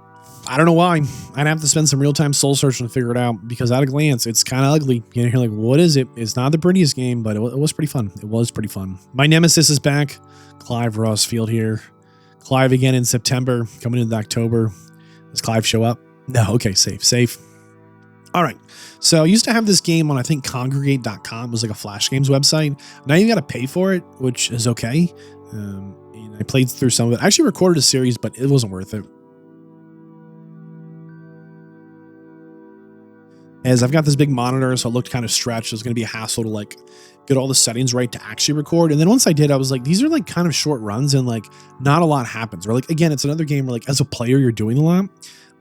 I don't know why. I'd have to spend some real-time soul searching to figure it out because at a glance, it's kind of ugly. You're like, what is it? It's not the prettiest game, but it was pretty fun. It was pretty fun. My Nemesis is back. Clive Rossfield here. Clive again in September, coming into October. Does Clive show up? No. Okay, safe. All right. So I used to have this game on, I think, congregate.com. It was like a Flash Games website. Now you got to pay for it, which is okay. And I played through some of it. I actually recorded a series, but it wasn't worth it. As I've got this big monitor, so it looked kind of stretched. It was going to be a hassle to like get all the settings right to actually record. And then once I did, I was like, these are like kind of short runs and like not a lot happens. Or like, again, it's another game where like as a player, you're doing a lot,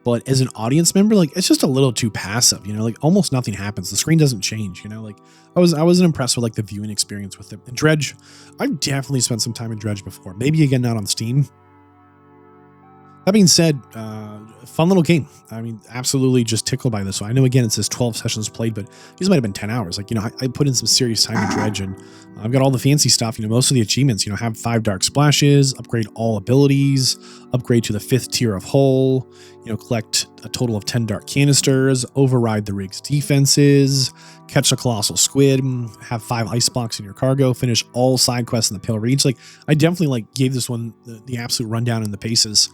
but as an audience member, like it's just a little too passive, you know, like almost nothing happens. The screen doesn't change, you know, like I wasn't impressed with like the viewing experience with it. And Dredge, I've definitely spent some time in Dredge before. Maybe again, not on Steam. That being said, fun little game. I mean, absolutely just tickled by this. So I know, again, it says 12 sessions played, but these might have been 10 hours. Like, you know, I put in some serious time in Dredge and I've got all the fancy stuff. You know, most of the achievements, you know, have 5 dark splashes, upgrade all abilities, upgrade to the 5th tier of hull, you know, collect a total of 10 dark canisters, override the rig's defenses, catch a colossal squid, have 5 ice blocks in your cargo, finish all side quests in the Pale Reach. Like, I definitely like gave this one the absolute rundown in the paces.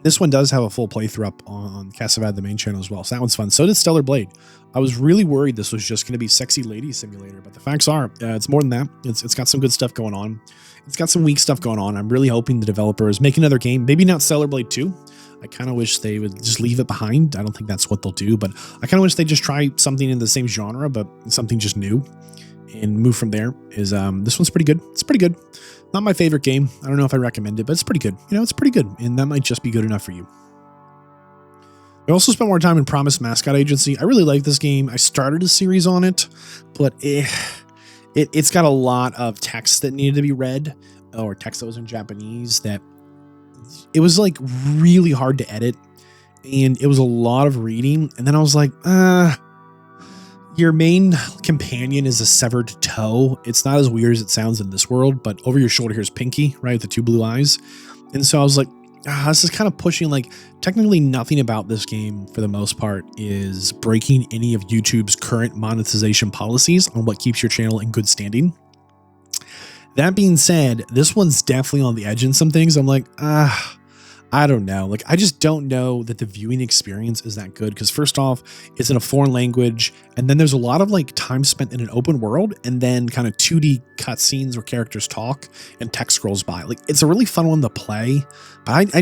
This one does have a full playthrough up on Vadd, the main channel as well. So that one's fun. So did Stellar Blade. I was really worried this was just going to be Sexy Lady Simulator, but the facts are it's more than that. It's got some good stuff going on. It's got some weak stuff going on. I'm really hoping the developers make another game. Maybe not Stellar Blade 2. I kind of wish they would just leave it behind. I don't think that's what they'll do, but I kind of wish they just try something in the same genre, but something just new and move from there. Is this one's pretty good. It's pretty good. Not my favorite game. I don't know if I recommend it, but it's pretty good. You know, it's pretty good, and that might just be good enough for you. I also spent more time in Promise Mascot Agency. I really like this game. I started a series on it, but it's got a lot of text that needed to be read, or text that was in Japanese that it was like really hard to edit, and it was a lot of reading. And then I was like, your main companion is a severed toe. It's not as weird as it sounds in this world, but over your shoulder here's Pinky, right? With the 2 blue eyes. And so I was like, this is kind of pushing, like, technically nothing about this game for the most part is breaking any of YouTube's current monetization policies on what keeps your channel in good standing. That being said, this one's definitely on the edge in some things. I'm like, I don't know. Like, I just don't know that the viewing experience is that good. Because first off, it's in a foreign language. And then there's a lot of like time spent in an open world and then kind of 2D cutscenes where characters talk and text scrolls by. Like, it's a really fun one to play. But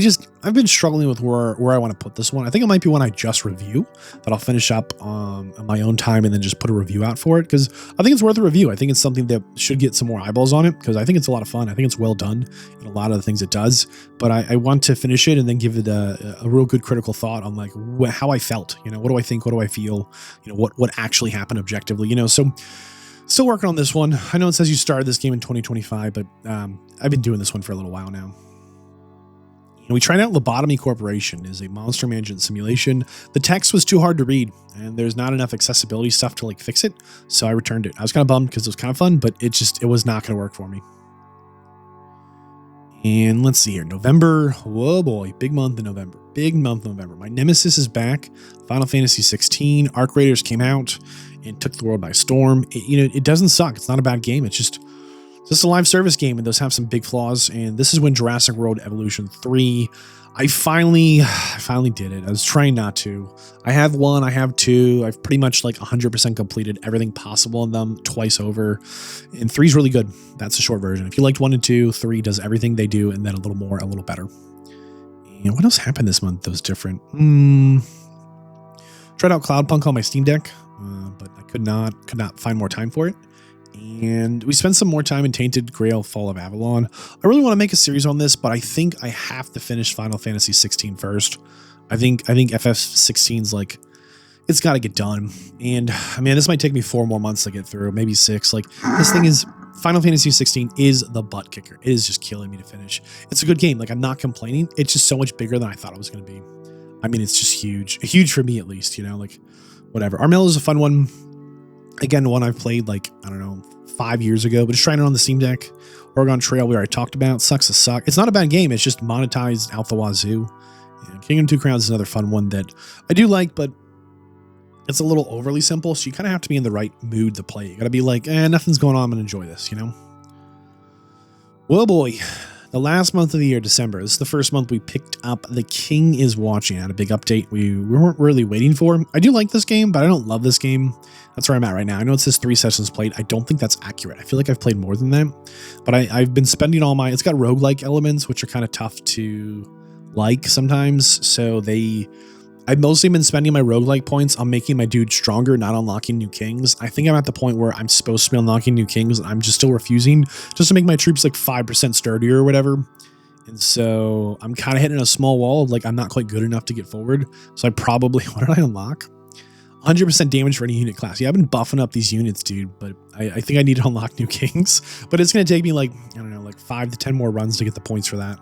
I've been struggling with where I want to put this one. I think it might be one I just review that I'll finish up on my own time and then just put a review out for it, because I think it's worth a review. I think it's something that should get some more eyeballs on it, because I think it's a lot of fun. I think it's well done in a lot of the things it does, but I want to finish it and then give it a real good critical thought on like how I felt, what do I think? What do I feel? What actually happened objectively, so still working on this one. I know it says you started this game in 2025, but I've been doing this one for a little while now. We tried out Lobotomy Corporation is a monster management simulation. The text was too hard to read, and there's not enough accessibility stuff to like fix it, so I returned it. I was kind of bummed because it was kind of fun, but it was not going to work for me. And let's see here, November. Whoa boy, big month in November. Big month in November. My Nemesis is back. Final Fantasy 16. Arc Raiders came out and took the world by storm. It doesn't suck. It's not a bad game. It's just a live service game, and those have some big flaws. And this is when Jurassic World Evolution 3, I finally did it. I was trying not to. I have 1, I have 2. I've pretty much like 100% completed everything possible in them twice over. And 3 is really good. That's the short version. If you liked 1 and 2, 3 does everything they do and then a little more, a little better. And what else happened this month that was different? Tried out Cloudpunk on my Steam Deck, but I could not find more time for it. And we spent some more time in Tainted Grail Fall of Avalon. I really want to make a series on this, but I think I have to finish Final Fantasy 16 first. I think FF16's like, it's got to get done. And man, this might take me 4 more months to get through, maybe 6. Like, this thing is, Final Fantasy 16 is the butt kicker. It is just killing me to finish. It's a good game. Like, I'm not complaining. It's just so much bigger than I thought it was going to be. I mean, it's just huge for me at least, like whatever. Armello is a fun one. Again, one I've played like, I don't know, 5 years ago, but just trying it on the Steam Deck. Oregon Trail, we already talked about. Sucks to suck. It's not a bad game. It's just monetized out the wazoo. And Kingdom 2 Crowns is another fun one that I do like, but it's a little overly simple. So you kind of have to be in the right mood to play. You got to be like, nothing's going on. I'm going to enjoy this, Well, boy, the last month of the year, December. This is the first month we picked up The King is Watching. I had a big update we weren't really waiting for. I do like this game, but I don't love this game. That's where I'm at right now. I know it says 3 sessions played. I don't think that's accurate. I feel like I've played more than that, but I've been spending it's got roguelike elements, which are kind of tough to like sometimes. So I've mostly been spending my roguelike points on making my dude stronger, not unlocking new kings. I think I'm at the point where I'm supposed to be unlocking new kings, and I'm just still refusing just to make my troops like 5% sturdier or whatever. And so I'm kind of hitting a small wall of like, I'm not quite good enough to get forward. So I probably, what did I unlock? 100% damage for any unit class. Yeah, I've been buffing up these units, dude, but I think I need to unlock new kings. But it's going to take me like, I don't know, like 5 to 10 more runs to get the points for that.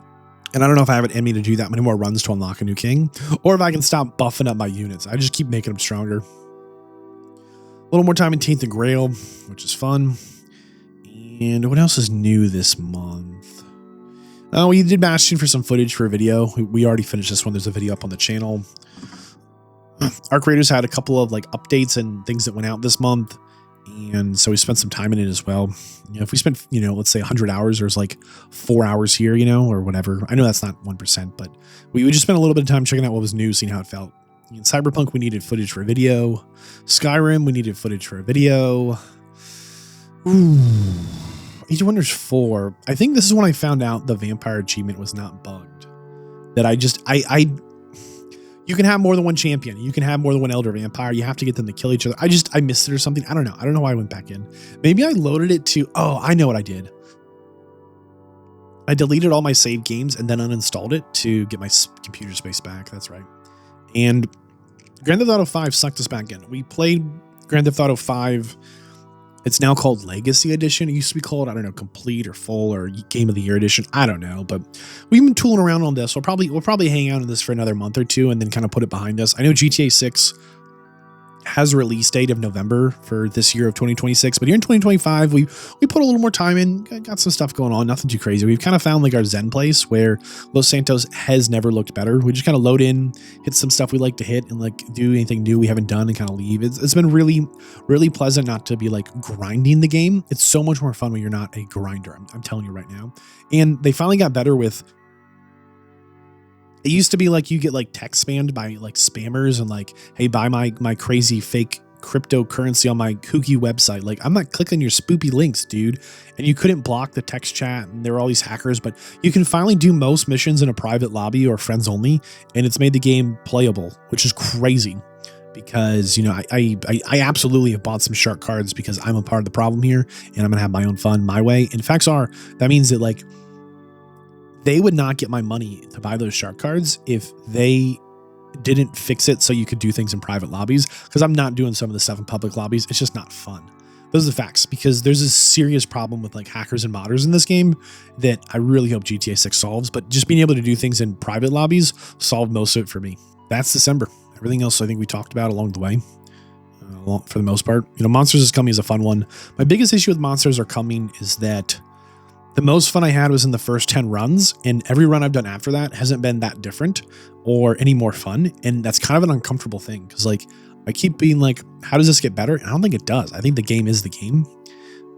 And I don't know if I have it in me to do that many more runs to unlock a new king, or if I can stop buffing up my units. I just keep making them stronger. A little more time in Tainted Grail, which is fun. And what else is new this month? Oh, we did Bastion for some footage for a video. We already finished this one. There's a video up on the channel. Arc Raiders had a couple of like updates and things that went out this month. And so we spent some time in it as well. If we spent, let's say 100 hours, there's like 4 hours here, or whatever. I know that's not 1%, but we just spent a little bit of time checking out what was new, seeing how it felt. In Cyberpunk, we needed footage for a video. Skyrim, we needed footage for a video. Age of Wonders 4. I think this is when I found out the vampire achievement was not bugged. That you can have more than one champion. You can have more than one elder vampire. You have to get them to kill each other. I missed it or something. I don't know. I don't know why I went back in. Maybe I loaded it to, I know what I did. I deleted all my saved games and then uninstalled it to get my computer space back. That's right. And Grand Theft Auto 5 sucked us back in. We played Grand Theft Auto 5. It's now called Legacy Edition. It used to be called, I don't know, Complete or Full or Game of the Year Edition. I don't know, but we've been tooling around on this. We'll probably hang out on this for another month or two and then kind of put it behind us. I know GTA 6 has a release date of November for this year of 2026, but here in 2025, we put a little more time in, got some stuff going on, nothing too crazy. We've kind of found like our zen place where Los Santos has never looked better. We just kind of load in, hit some stuff we like to hit, and like do anything new we haven't done and kind of leave. It's been really, really pleasant not to be like grinding the game. It's so much more fun when you're not a grinder. I'm telling you right now. And they finally got better with, it used to be like you get like text spammed by like spammers and like, hey, buy my crazy fake cryptocurrency on my kooky website. Like, I'm not clicking your spoopy links, dude. And you couldn't block the text chat, and there were all these hackers, but you can finally do most missions in a private lobby or friends only, and it's made the game playable, which is crazy. Because, you know, I absolutely have bought some shark cards because I'm a part of the problem here, and I'm gonna have my own fun my way. And facts are, that means that, like, they would not get my money to buy those shark cards if they didn't fix it so you could do things in private lobbies, because I'm not doing some of the stuff in public lobbies. It's just not fun. Those are the facts, because there's a serious problem with like hackers and modders in this game that I really hope GTA 6 solves, but just being able to do things in private lobbies solved most of it for me. That's December. Everything else I think we talked about along the way, for the most part. You know, Monsters is Coming is a fun one. My biggest issue with Monsters Are Coming is that the most fun I had was in the first 10 runs, and every run I've done after that hasn't been that different or any more fun. And that's kind of an uncomfortable thing, because like I keep being like, how does this get better? And I don't think it does. I think the game is the game,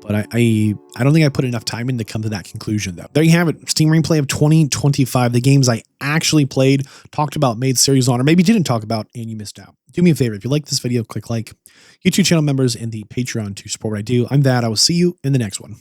but I don't think I put enough time in to come to that conclusion though. There you have it. Steam replay of 2025, the games I actually played, talked about, made series on, or maybe didn't talk about, and you missed out. Do me a favor. If you like this video, click like. YouTube channel members and the Patreon to support what I do. I'm Vadd. I will see you in the next one.